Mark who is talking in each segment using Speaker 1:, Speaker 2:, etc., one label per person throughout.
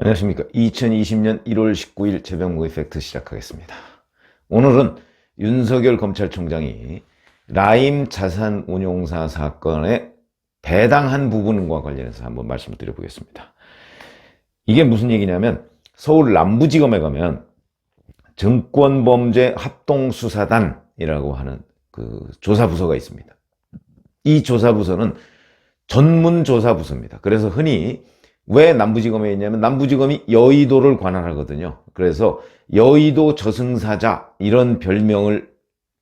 Speaker 1: 안녕하십니까. 2020년 1월 19일 최병무 이펙트 시작하겠습니다. 오늘은 윤석열 검찰총장이 라임 자산운용사 사건에 배당한 부분과 관련해서 한번 말씀을 드려보겠습니다. 이게 무슨 얘기냐면 서울 남부지검에 가면 증권범죄 합동수사단이라고 하는 그 조사부서가 있습니다. 이 조사부서는 전문조사부서입니다. 그래서 흔히 왜 남부지검에 있냐면 남부지검이 여의도를 관할하거든요. 그래서 여의도 저승사자 이런 별명을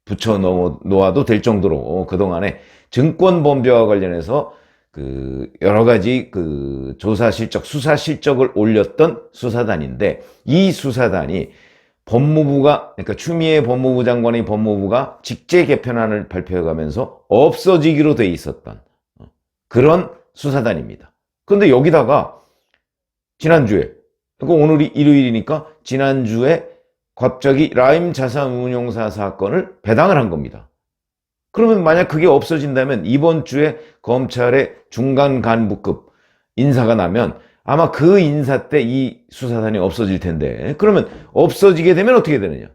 Speaker 1: 붙여 놓아도 될 정도로 그동안에 증권범죄와 관련해서 그 여러 가지 그 조사 실적, 수사 실적을 올렸던 수사단인데, 이 수사단이 법무부가, 그러니까 추미애 법무부 장관의 법무부가 직제 개편안을 발표해가면서 없어지기로 돼 있었던 그런 수사단입니다. 근데 여기다가 지난주에, 그러니까 오늘이 일요일이니까 지난주에 갑자기 라임 자산운용사 사건을 배당을 한 겁니다. 그러면 만약 그게 없어진다면 이번 주에 검찰의 중간 간부급 인사가 나면 아마 그 인사 때 이 수사단이 없어질 텐데, 그러면 없어지게 되면 어떻게 되느냐?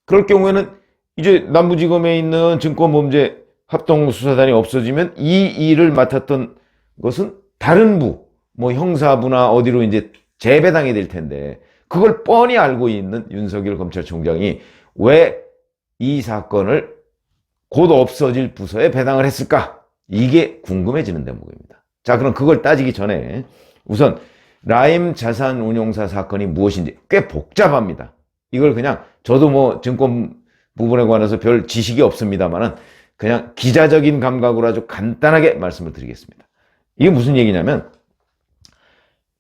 Speaker 1: 그럴 경우에는 이제 남부지검에 있는 증권범죄 합동수사단이 없어지면 이 일을 맡았던 것은 다른 부, 뭐 형사부나 어디로 이제 재배당이 될 텐데, 그걸 뻔히 알고 있는 윤석열 검찰총장이 왜 이 사건을 곧 없어질 부서에 배당을 했을까? 이게 궁금해지는 대목입니다. 자, 그럼 그걸 따지기 전에 우선 라임 자산운용사 사건이 무엇인지 꽤 복잡합니다. 이걸 그냥 저도 뭐 증권 부분에 관해서 별 지식이 없습니다만은 그냥 기자적인 감각으로 아주 간단하게 말씀을 드리겠습니다. 이게 무슨 얘기냐면,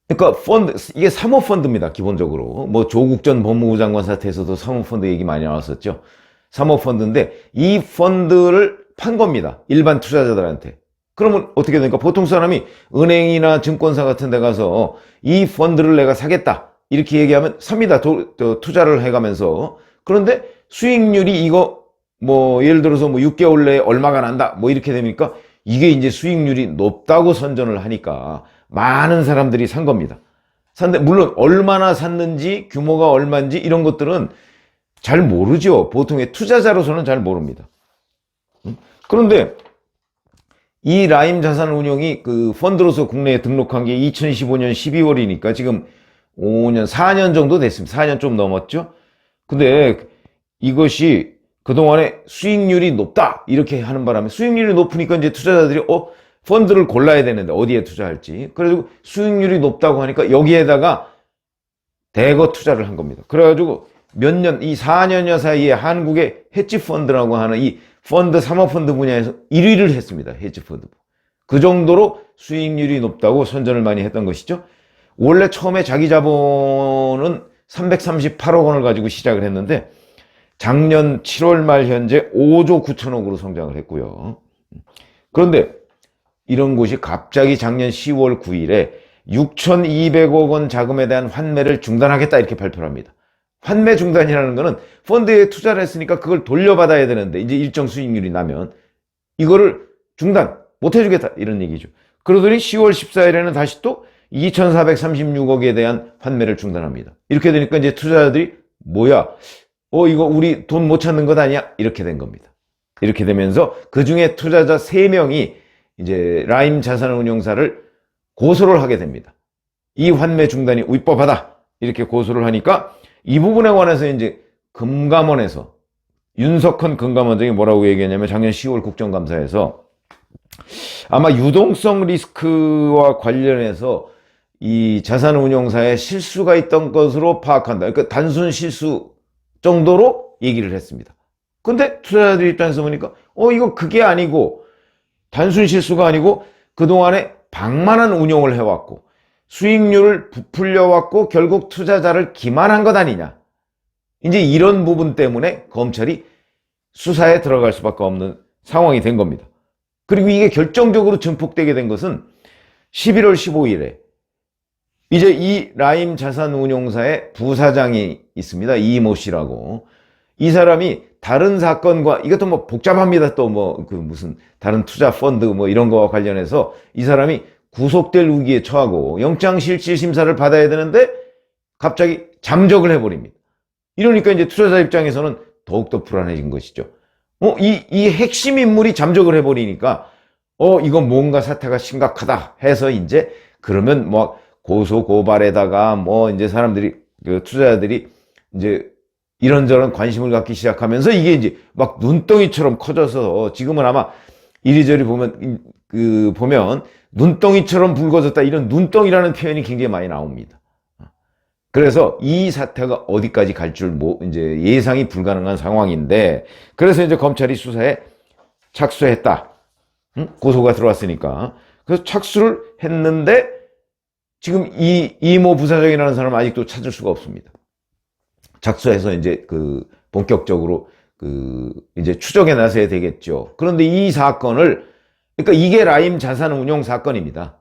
Speaker 1: 그러니까 펀드, 이게 사모펀드입니다. 기본적으로 뭐 조국 전 법무부 장관 사태에서도 사모펀드 얘기 많이 나왔었죠. 사모펀드인데 이 펀드를 판 겁니다. 일반 투자자들한테. 그러면 어떻게 되니까 보통 사람이 은행이나 증권사 같은 데 가서 이 펀드를 내가 사겠다 이렇게 얘기하면 삽니다. 투자를 해가면서. 그런데 수익률이 이거 뭐 예를 들어서 뭐 6개월 내에 얼마가 난다 뭐 이렇게 되니까 이게 이제 수익률이 높다고 선전을 하니까 많은 사람들이 산 겁니다. 산데 물론 얼마나 샀는지 규모가 얼마인지 이런 것들은 잘 모르죠. 보통의 투자자로서는 잘 모릅니다. 그런데 이 라임 자산운용이 그 펀드로서 국내에 등록한 게 2015년 12월이니까 지금 5년, 4년 정도 됐습니다. 4년 좀 넘었죠. 근데 이것이 그동안에 수익률이 높다 이렇게 하는 바람에, 수익률이 높으니까 이제 투자자들이 펀드를 골라야 되는데 어디에 투자할지, 그래가지고 수익률이 높다고 하니까 여기에다가 대거 투자를 한 겁니다. 그래가지고 몇 년, 이 4년여 사이에 한국의 헤지펀드라고 하는 이 펀드, 사모펀드 분야에서 1위를 했습니다. 헤지펀드. 그 정도로 수익률이 높다고 선전을 많이 했던 것이죠. 원래 처음에 자기 자본은 338억 원을 가지고 시작을 했는데 작년 7월 말 현재 5조 9천억으로 성장을 했고요. 그런데 이런 곳이 갑자기 작년 10월 9일에 6,200억 원 자금에 대한 환매를 중단하겠다 이렇게 발표를 합니다. 환매 중단이라는 거는 펀드에 투자를 했으니까 그걸 돌려받아야 되는데 이제 일정 수익률이 나면 이거를 중단 못 해주겠다 이런 얘기죠. 그러더니 10월 14일에는 다시 또 2,436억에 대한 환매를 중단합니다. 이렇게 되니까 이제 투자자들이 뭐야? 이거 우리 돈 못 찾는 것 아니야? 이렇게 된 겁니다. 이렇게 되면서 그 중에 투자자 3명이 이제 라임 자산운용사를 고소를 하게 됩니다. 이 환매 중단이 위법하다 이렇게 고소를 하니까 이 부분에 관해서 이제 금감원에서 윤석헌 금감원장이 뭐라고 얘기했냐면 작년 10월 국정감사에서 아마 유동성 리스크와 관련해서 이 자산운용사에 실수가 있던 것으로 파악한다. 그러니까 단순 실수 정도로 얘기를 했습니다. 근데 투자자들 입장에서 보니까 이거 그게 아니고 단순 실수가 아니고 그동안에 방만한 운용을 해왔고 수익률을 부풀려왔고 결국 투자자를 기만한 것 아니냐. 이제 이런 부분 때문에 검찰이 수사에 들어갈 수밖에 없는 상황이 된 겁니다. 그리고 이게 결정적으로 증폭되게 된 것은 11월 15일에 이제 이 라임 자산운용사의 부사장이 있습니다. 이모 씨라고. 이 사람이 다른 사건과, 이것도 뭐 복잡합니다. 또 뭐 그 무슨 다른 투자 펀드 뭐 이런 거와 관련해서 이 사람이 구속될 위기에 처하고 영장실질심사를 받아야 되는데 갑자기 잠적을 해버립니다. 이러니까 이제 투자자 입장에서는 더욱더 불안해진 것이죠. 이 핵심 인물이 잠적을 해버리니까 이건 뭔가 사태가 심각하다 해서 이제 그러면 뭐 고소 고발에다가 뭐 이제 사람들이 그 투자자들이 이제 이런저런 관심을 갖기 시작하면서 이게 이제 막 눈덩이처럼 커져서 지금은 아마 이리저리 보면 눈덩이처럼 붉어졌다 이런 눈덩이라는 표현이 굉장히 많이 나옵니다. 그래서 이 사태가 어디까지 갈 줄 이제 예상이 불가능한 상황인데 그래서 이제 검찰이 수사에 착수했다. 고소가 들어왔으니까. 그래서 착수를 했는데 지금 이모 부사장이라는 사람은 아직도 찾을 수가 없습니다. 착수해서 이제 본격적으로 이제 추적에 나서야 되겠죠. 그런데 이 사건을, 그러니까 이게 라임 자산운용 사건입니다.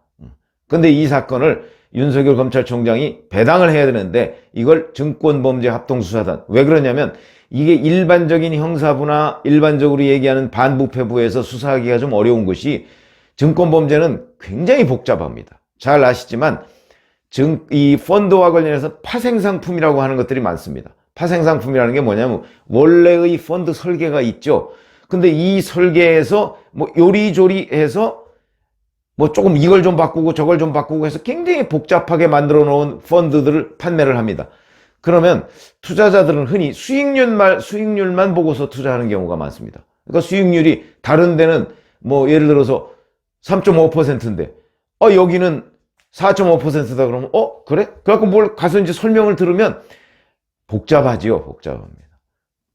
Speaker 1: 근데 이 사건을 윤석열 검찰총장이 배당을 해야 되는데 이걸 증권범죄합동수사단. 왜 그러냐면 이게 일반적인 형사부나 일반적으로 얘기하는 반부패부에서 수사하기가 좀 어려운 것이 증권범죄는 굉장히 복잡합니다. 잘 아시지만 이 펀드와 관련해서 파생상품이라고 하는 것들이 많습니다. 파생상품이라는 게 뭐냐면 원래의 펀드 설계가 있죠. 근데 이 설계에서 뭐 요리조리 해서 뭐 조금 이걸 좀 바꾸고 저걸 좀 바꾸고 해서 굉장히 복잡하게 만들어 놓은 펀드들을 판매를 합니다. 그러면 투자자들은 흔히 수익률만 보고서 투자하는 경우가 많습니다. 그러니까 수익률이 다른 데는 뭐 예를 들어서 3.5%인데 여기는 4.5%다 그러면 그래? 그래갖고 뭘 가서 이제 설명을 들으면 복잡하지요. 복잡합니다.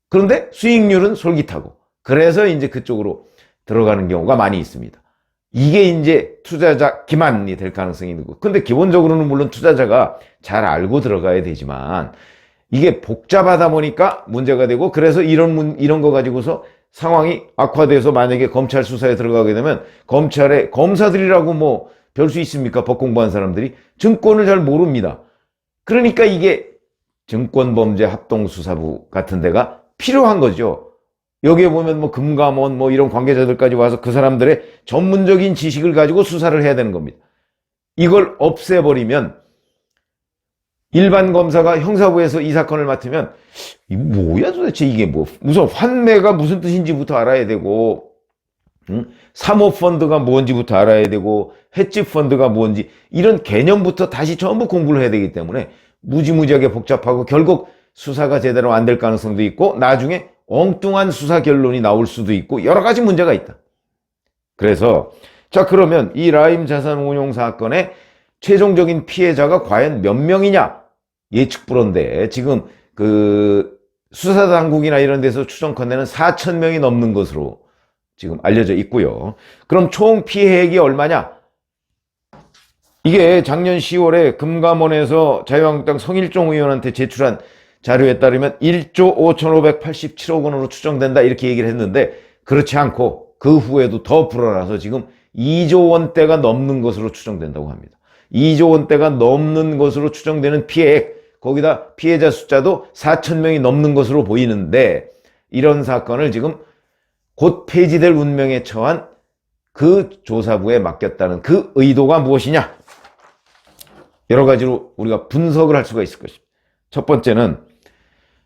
Speaker 1: 그런데 수익률은 솔깃하고 그래서 이제 그쪽으로 들어가는 경우가 많이 있습니다. 이게 이제 투자자 기만이 될 가능성이 있는 거. 근데 기본적으로는 물론 투자자가 잘 알고 들어가야 되지만 이게 복잡하다 보니까 문제가 되고 그래서 이런 거 가지고서 상황이 악화돼서 만약에 검찰 수사에 들어가게 되면 검찰의 검사들이라고 뭐 별 수 있습니까? 법 공부한 사람들이 증권을 잘 모릅니다. 그러니까 이게 증권범죄합동수사부 같은 데가 필요한 거죠. 여기에 보면 뭐 금감원 뭐 이런 관계자들까지 와서 그 사람들의 전문적인 지식을 가지고 수사를 해야 되는 겁니다. 이걸 없애버리면 일반 검사가 형사부에서 이 사건을 맡으면 뭐야 도대체 이게 뭐 무슨 환매가 무슨 뜻인지부터 알아야 되고 사모펀드가 뭔지부터 알아야 되고 헤지펀드가 뭔지 이런 개념부터 다시 전부 공부를 해야 되기 때문에 무지무지하게 복잡하고 결국 수사가 제대로 안 될 가능성도 있고 나중에 엉뚱한 수사 결론이 나올 수도 있고 여러 가지 문제가 있다. 그래서 자 그러면 이 라임 자산운용 사건의 최종적인 피해자가 과연 몇 명이냐 예측불허인데 지금 수사당국이나 이런 데서 추정컨대는 4,000명이 넘는 것으로 지금 알려져 있고요. 그럼 총 피해액이 얼마냐? 이게 작년 10월에 금감원에서 자유한국당 성일종 의원한테 제출한 자료에 따르면 1조 5,587억 원으로 추정된다 이렇게 얘기를 했는데 그렇지 않고 그 후에도 더 불어나서 지금 2조 원대가 넘는 것으로 추정된다고 합니다. 2조 원대가 넘는 것으로 추정되는 피해액 거기다 피해자 숫자도 4,000명이 넘는 것으로 보이는데 이런 사건을 지금 곧 폐지될 운명에 처한 그 조사부에 맡겼다는 그 의도가 무엇이냐? 여러 가지로 우리가 분석을 할 수가 있을 것입니다. 첫 번째는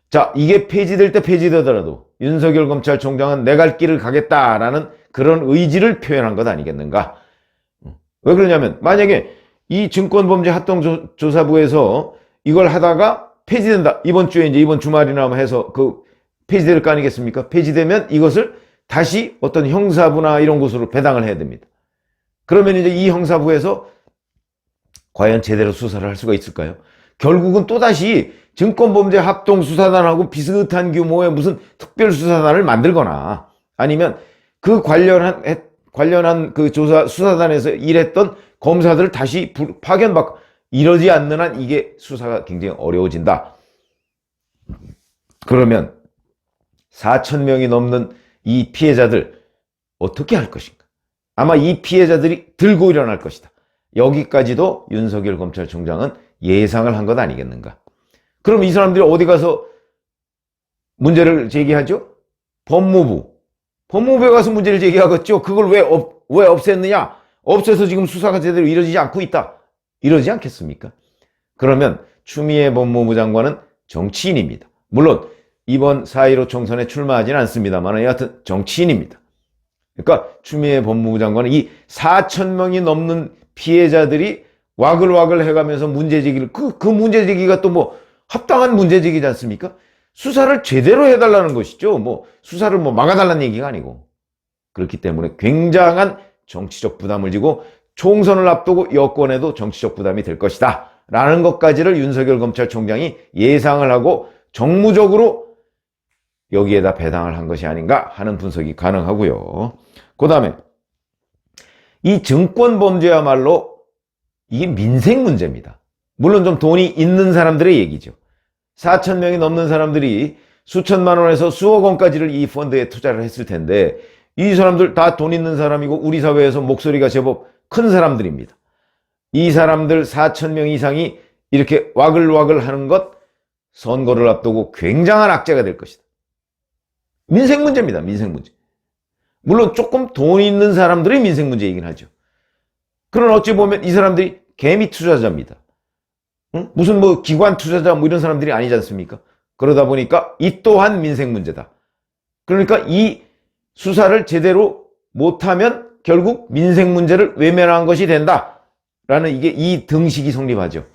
Speaker 1: 자 이게 폐지될 때 폐지되더라도 윤석열 검찰총장은 내 갈 길을 가겠다라는 그런 의지를 표현한 것 아니겠는가? 왜 그러냐면 만약에 이 증권범죄합동조사부에서 이걸 하다가 폐지된다. 이번 주에 이제 이번 주말이나 해서 폐지될 거 아니겠습니까? 폐지되면 이것을 다시 어떤 형사부나 이런 곳으로 배당을 해야 됩니다. 그러면 이제 이 형사부에서 과연 제대로 수사를 할 수가 있을까요? 결국은 또다시 증권범죄합동수사단하고 비슷한 규모의 무슨 특별수사단을 만들거나 아니면 그 관련한 그 수사단에서 일했던 검사들을 다시 파견받고 이러지 않는 한 이게 수사가 굉장히 어려워진다. 그러면 4,000명이 넘는 이 피해자들 어떻게 할 것인가? 아마 이 피해자들이 들고 일어날 것이다. 여기까지도 윤석열 검찰총장은 예상을 한 것 아니겠는가? 그럼 이 사람들이 어디 가서 문제를 제기하죠? 법무부에 가서 문제를 제기하겠죠. 그걸 왜 없앴느냐? 없어서 지금 수사가 제대로 이루어지지 않고 있다. 이러지 않겠습니까? 그러면 추미애 법무부 장관은 정치인입니다. 물론 이번 4.15 총선에 출마하지는 않습니다만 여하튼 정치인입니다. 그러니까 추미애 법무부 장관은 이 4,000명이 넘는 피해자들이 와글와글 해가면서 문제제기를 그 문제제기가 또 뭐 합당한 문제제기지 않습니까? 수사를 제대로 해달라는 것이죠. 뭐 수사를 뭐 막아달라는 얘기가 아니고. 그렇기 때문에 굉장한 정치적 부담을 지고 총선을 앞두고 여권에도 정치적 부담이 될 것이다 라는 것까지를 윤석열 검찰총장이 예상을 하고 정무적으로 여기에다 배당을 한 것이 아닌가 하는 분석이 가능하고요. 그 다음에 이 증권범죄야말로 이게 민생 문제입니다. 물론 좀 돈이 있는 사람들의 얘기죠. 4,000명이 넘는 사람들이 수천만 원에서 수억 원까지를 이 펀드에 투자를 했을 텐데 이 사람들 다 돈 있는 사람이고 우리 사회에서 목소리가 제법 큰 사람들입니다. 이 사람들 4,000명 이상이 이렇게 와글와글 하는 것 선거를 앞두고 굉장한 악재가 될 것이다. 민생 문제입니다. 민생 문제. 물론 조금 돈 있는 사람들의 민생 문제이긴 하죠. 그러나 어찌 보면 이 사람들이 개미 투자자입니다. 응? 무슨 뭐 기관 투자자 뭐 이런 사람들이 아니지 않습니까? 그러다 보니까 이 또한 민생 문제다. 그러니까 이 수사를 제대로 못하면 결국 민생 문제를 외면한 것이 된다라는 이게 이 등식이 성립하죠.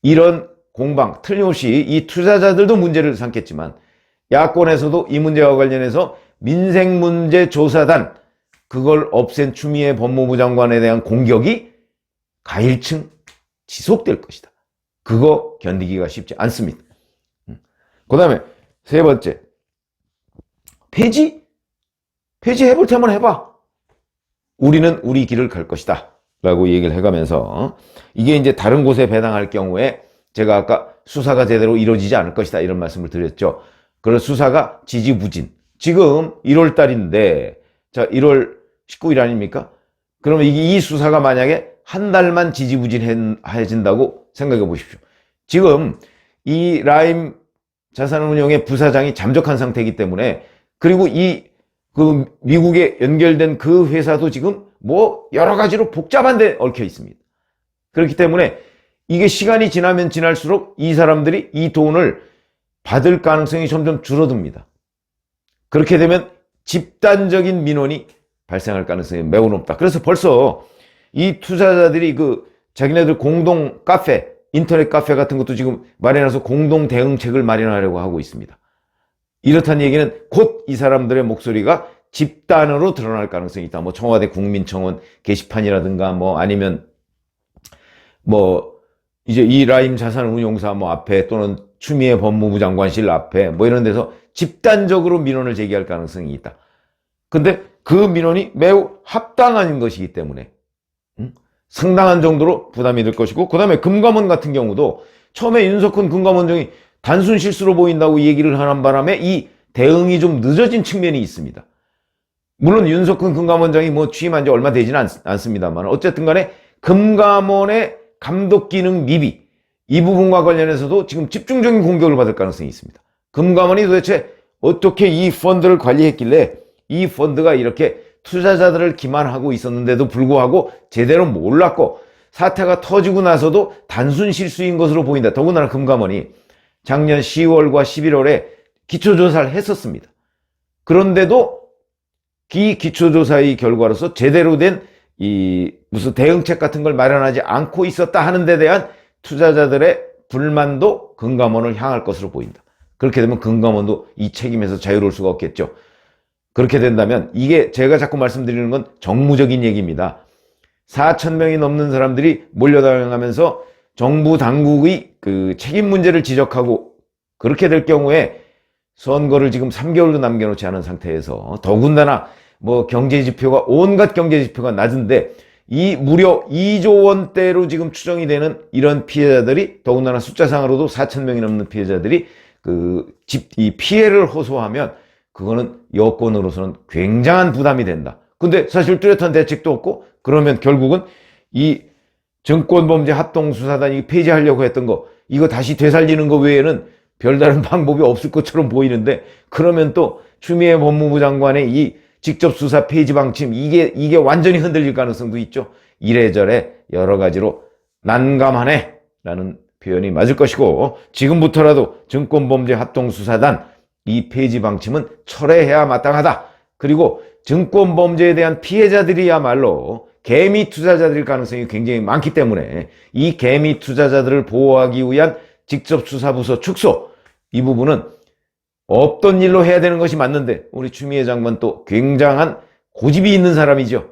Speaker 1: 이런 공방 틀림없이 이 투자자들도 문제를 삼겠지만 야권에서도 이 문제와 관련해서 민생문제조사단 그걸 없앤 추미애 법무부 장관에 대한 공격이 가일층 지속될 것이다. 그거 견디기가 쉽지 않습니다. 그 다음에 세 번째, 폐지해볼 테면 해봐. 우리는 우리 길을 갈 것이다 라고 얘기를 해가면서 이게 이제 다른 곳에 배당할 경우에 제가 아까 수사가 제대로 이루어지지 않을 것이다 이런 말씀을 드렸죠. 그런 수사가 지지부진. 지금 1월 달인데 자 1월 19일 아닙니까? 그러면 이 수사가 만약에 한 달만 지지부진해진다고 생각해 보십시오. 지금 이 라임 자산운용의 부사장이 잠적한 상태이기 때문에 그리고 그 미국에 연결된 그 회사도 지금 뭐 여러 가지로 복잡한 데 얽혀 있습니다. 그렇기 때문에 이게 시간이 지나면 지날수록 이 사람들이 이 돈을 받을 가능성이 점점 줄어듭니다. 그렇게 되면 집단적인 민원이 발생할 가능성이 매우 높다. 그래서 벌써 이 투자자들이 자기네들 공동 카페, 인터넷 카페 같은 것도 지금 마련해서 공동 대응책을 마련하려고 하고 있습니다. 이렇다는 얘기는 곧 이 사람들의 목소리가 집단으로 드러날 가능성이 있다. 뭐 청와대 국민청원 게시판이라든가 뭐 아니면 뭐 이제 이 라임 자산운용사 뭐 앞에 또는 추미애 법무부 장관실 앞에 뭐 이런 데서 집단적으로 민원을 제기할 가능성이 있다. 근데 그 민원이 매우 합당한 것이기 때문에 상당한 정도로 부담이 될 것이고 그 다음에 금감원 같은 경우도 처음에 윤석훈 금감원장이 단순 실수로 보인다고 얘기를 하는 바람에 이 대응이 좀 늦어진 측면이 있습니다. 물론 윤석훈 금감원장이 뭐 취임한 지 얼마 되지는 않습니다만 어쨌든 간에 금감원의 감독 기능 미비 이 부분과 관련해서도 지금 집중적인 공격을 받을 가능성이 있습니다. 금감원이 도대체 어떻게 이 펀드를 관리했길래 이 펀드가 이렇게 투자자들을 기만하고 있었는데도 불구하고 제대로 몰랐고 사태가 터지고 나서도 단순 실수인 것으로 보인다. 더군다나 금감원이 작년 10월과 11월에 기초조사를 했었습니다. 그런데도 이 기초조사의 결과로서 제대로 된 무슨 대응책 같은 걸 마련하지 않고 있었다 하는 데 대한 투자자들의 불만도 금감원을 향할 것으로 보인다. 그렇게 되면 금감원도 이 책임에서 자유로울 수가 없겠죠. 그렇게 된다면 이게 제가 자꾸 말씀드리는 건 정무적인 얘기입니다. 4,000명이 넘는 사람들이 몰려다니면서 정부 당국의 그 책임 문제를 지적하고 그렇게 될 경우에 선거를 지금 3개월도 남겨놓지 않은 상태에서 더군다나 뭐 경제지표가 온갖 경제지표가 낮은데 이 무려 2조 원대로 지금 추정이 되는 이런 피해자들이 더군다나 숫자상으로도 4,000명이 넘는 피해자들이 이 피해를 호소하면 그거는 여권으로서는 굉장한 부담이 된다. 근데 사실 뚜렷한 대책도 없고 그러면 결국은 이 증권범죄 합동수사단이 폐지하려고 했던 거 이거 다시 되살리는 거 외에는 별다른 방법이 없을 것처럼 보이는데 그러면 또 추미애 법무부 장관의 이 직접 수사 폐지 방침 이게 완전히 흔들릴 가능성도 있죠. 이래저래 여러 가지로 난감하네 라는 표현이 맞을 것이고, 지금부터라도 증권범죄합동수사단 이 폐지 방침은 철회해야 마땅하다. 그리고 증권범죄에 대한 피해자들이야말로 개미 투자자들일 가능성이 굉장히 많기 때문에 이 개미 투자자들을 보호하기 위한 직접수사부서 축소, 이 부분은 없던 일로 해야 되는 것이 맞는데, 우리 추미애 장관 또 굉장한 고집이 있는 사람이죠.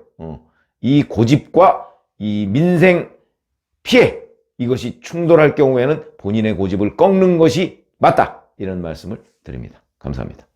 Speaker 1: 이 고집과 이 민생 피해, 이것이 충돌할 경우에는 본인의 고집을 꺾는 것이 맞다, 이런 말씀을 드립니다. 감사합니다.